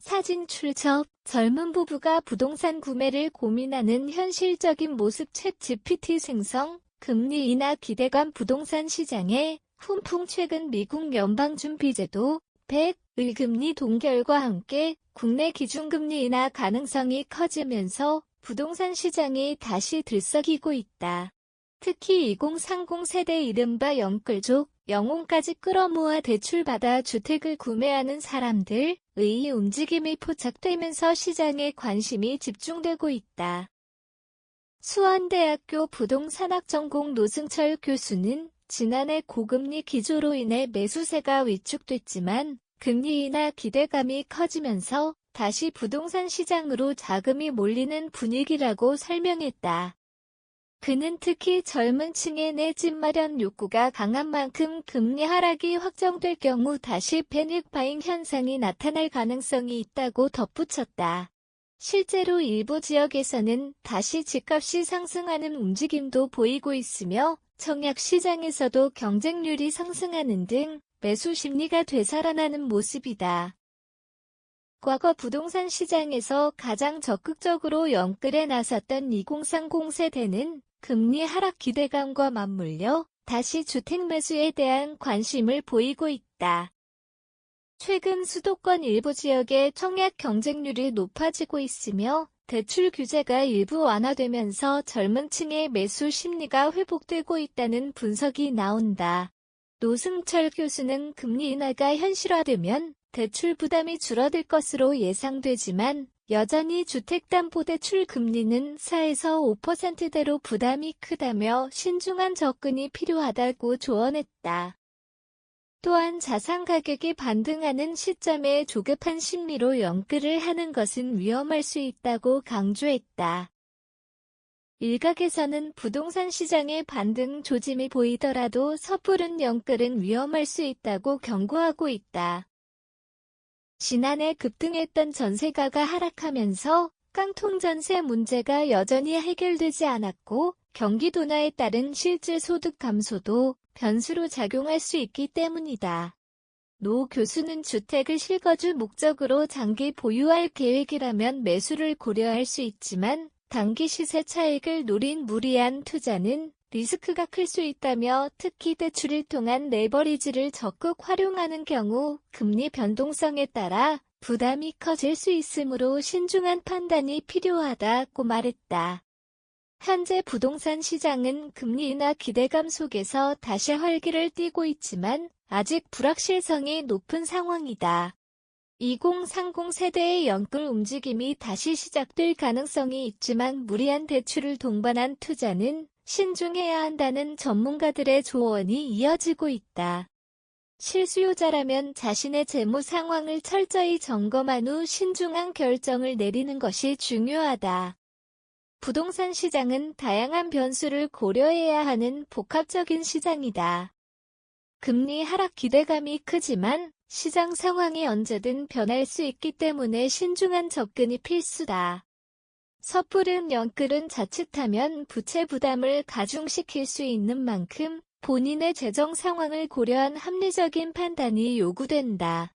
사진 출처, 젊은 부부가 부동산 구매를 고민하는 현실적인 모습. 챗GPT 생성, 금리 인하 기대감. 부동산 시장에 훈풍. 최근 미국 연방준비제도 팻의 금리 동결과 함께 국내 기준금리 인하 가능성이 커지면서 부동산 시장이 다시 들썩이고 있다. 특히 2030 세대 이른바 영끌족, 영혼까지 끌어모아 대출받아 주택을 구매하는 사람들의 움직임이 포착되면서 시장에 관심이 집중되고 있다. 수원대학교 부동산학 전공 노승철 교수는 지난해 고금리 기조로 인해 매수세가 위축됐지만 금리 인하 기대감이 커지면서 다시 부동산 시장으로 자금이 몰리는 분위기라고 설명했다. 그는 특히 젊은 층의 내 집 마련 욕구가 강한 만큼 금리 하락이 확정될 경우 다시 패닉 바잉 현상이 나타날 가능성이 있다고 덧붙였다. 실제로 일부 지역에서는 다시 집값이 상승하는 움직임도 보이고 있으며 청약 시장에서도 경쟁률이 상승하는 등 매수 심리가 되살아나는 모습이다. 과거 부동산 시장에서 가장 적극적으로 영끌에 나섰던 2030 세대는 금리 하락 기대감과 맞물려 다시 주택 매수에 대한 관심을 보이고 있다. 최근 수도권 일부 지역의 청약 경쟁률이 높아지고 있으며 대출 규제가 일부 완화되면서 젊은 층의 매수 심리가 회복되고 있다는 분석이 나온다. 노승철 교수는 금리 인하가 현실화되면 대출 부담이 줄어들 것으로 예상되지만 여전히 주택담보대출 금리는 4에서 5%대로 부담이 크다며 신중한 접근이 필요하다고 조언했다. 또한 자산 가격이 반등하는 시점에 조급한 심리로 영끌을 하는 것은 위험할 수 있다고 강조했다. 일각에서는 부동산 시장의 반등 조짐이 보이더라도 섣부른 영끌은 위험할 수 있다고 경고하고 있다. 지난해 급등했던 전세가가 하락하면서 깡통 전세 문제가 여전히 해결되지 않았고 경기 둔화에 따른 실질 소득 감소도 변수로 작용할 수 있기 때문이다. 노 교수는 주택을 실거주 목적으로 장기 보유할 계획이라면 매수를 고려할 수 있지만 단기 시세 차익을 노린 무리한 투자는 리스크가 클 수 있다며 특히 대출을 통한 레버리지를 적극 활용하는 경우 금리 변동성에 따라 부담이 커질 수 있으므로 신중한 판단이 필요하다고 말했다. 현재 부동산 시장은 금리 인하 기대감 속에서 다시 활기를 띠고 있지만 아직 불확실성이 높은 상황이다. 2030 세대의 영끌 움직임이 다시 시작될 가능성이 있지만 무리한 대출을 동반한 투자는 신중해야 한다는 전문가들의 조언이 이어지고 있다. 실수요자라면 자신의 재무 상황을 철저히 점검한 후 신중한 결정을 내리는 것이 중요하다. 부동산 시장은 다양한 변수를 고려해야 하는 복합적인 시장이다. 금리 하락 기대감이 크지만 시장 상황이 언제든 변할 수 있기 때문에 신중한 접근이 필수다. 섣부른 영끌은 자칫하면 부채 부담을 가중시킬 수 있는 만큼 본인의 재정 상황을 고려한 합리적인 판단이 요구된다.